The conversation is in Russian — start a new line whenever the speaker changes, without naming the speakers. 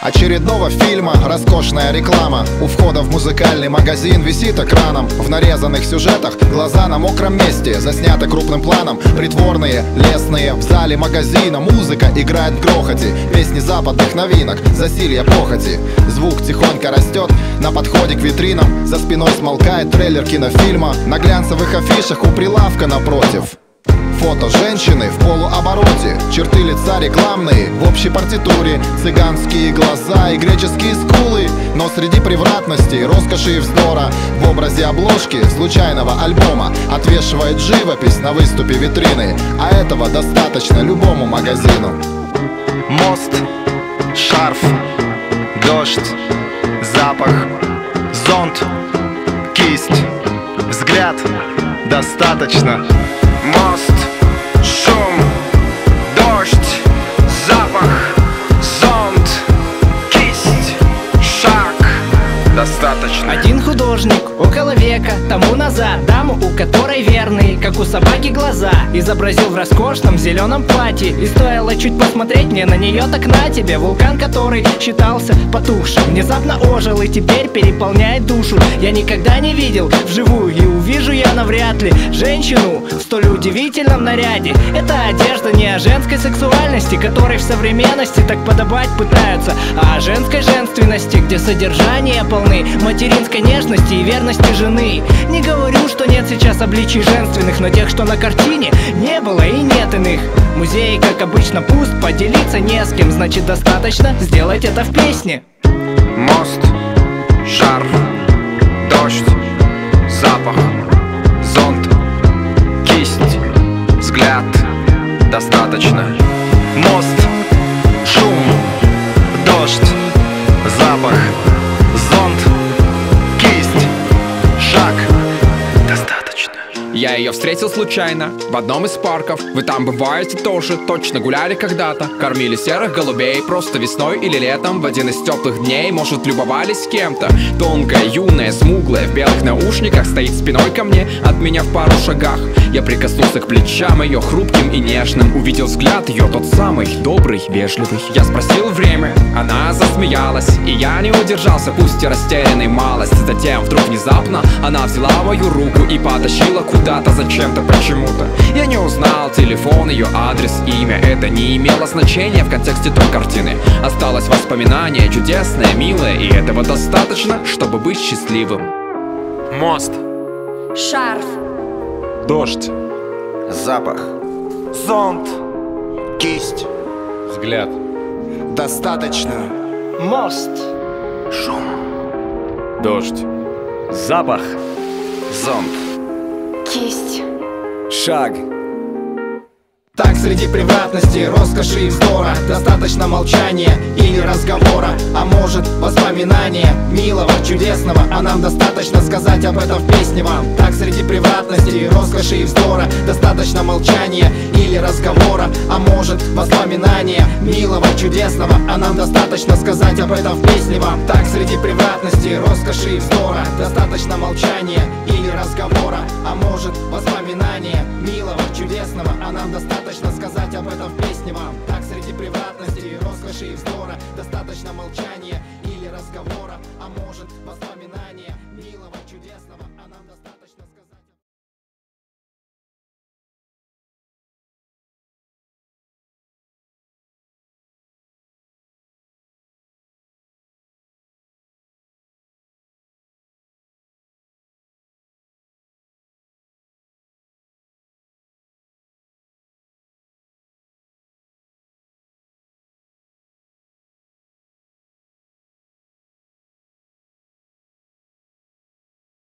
Очередного фильма роскошная реклама. У входа в музыкальный магазин висит экраном. В нарезанных сюжетах глаза на мокром месте, засняты крупным планом. Притворные, лесные, в зале магазина музыка играет в грохоте. Песни западных новинок, засилье похоти. Звук тихонько растет на подходе к витринам. За спиной смолкает трейлер кинофильма. На глянцевых афишах у прилавка напротив фото женщины в полуобороте, черты лица рекламные в общей партитуре, цыганские глаза и греческие скулы. Но среди превратностей, роскоши и вздора в образе обложки случайного альбома отвешивает живопись на выступе витрины. А этого достаточно любому магазину.
Мост, шарф, дождь, запах, зонт, кисть, взгляд, достаточно. Мост, шум, дождь, запах, зонт, кисть, шаг, достаточно.
Один художник около века тому назад даму, у которой верные, как у собаки, глаза, изобразил в роскошном зеленом платье. И стоило чуть посмотреть мне на нее, так на тебе. Вулкан, который считался потухшим, внезапно ожил и теперь переполняет душу. Я никогда не видел вживую, и увижу я навряд ли женщину в столь удивительном наряде. Это одежда не о женской сексуальности, которой в современности так подобать пытаются, а о женской женственности, где содержание полны материнской нежности и верности жены. Не говорю, что нет сейчас обличий женственных, но тех, что на картине, не было и нет иных. Музей, как обычно, пуст, поделиться не с кем, значит достаточно сделать это в песне.
Мост, шарф, дождь, запах, зонт, кисть, взгляд, достаточно. Мост, шум, дождь, запах, зонт, кисть, шаг, достаточно.
Я ее встретил случайно в одном из парков. Вы там бываете тоже, точно гуляли когда-то. Кормили серых голубей просто весной или летом. В один из теплых дней, может, любовались кем-то. Тонкая, юная, смуглая, в белых наушниках, стоит спиной ко мне, от меня в пару шагах. Я прикоснулся к плечам ее, хрупким и нежным. Увидел взгляд ее, тот самый, добрый, вежливый. Я спросил время, она засмеялась, и я не удержался, пусть и растерянный малость. Затем вдруг внезапно она взяла мою руку и потащила куда-то, зачем-то, почему-то. Я не узнал телефон, ее адрес, имя. Это не имело значения в контексте той картины. Осталось воспоминание чудесное, милое, и этого достаточно, чтобы быть счастливым.
Мост,
Шарф,
дождь,
Запах,
зонт,
кисть,
Взгляд.
достаточно.
Мост,
Шум,
Дождь.
запах,
зонт,
кисть.
шаг.
Так среди превратности, роскоши и вздора достаточно молчания или разговора, а может воспоминания милого, чудесного. А нам достаточно сказать об этом в песне вам. Так среди превратности, роскоши и вздора достаточно молчания или разговора, а может воспоминания милого, чудесного. А нам достаточно сказать об этом в песне вам. Так среди превратности, роскоши и вздора достаточно молчания или разговора, а может воспоминания милого, чудесного. А нам достаточно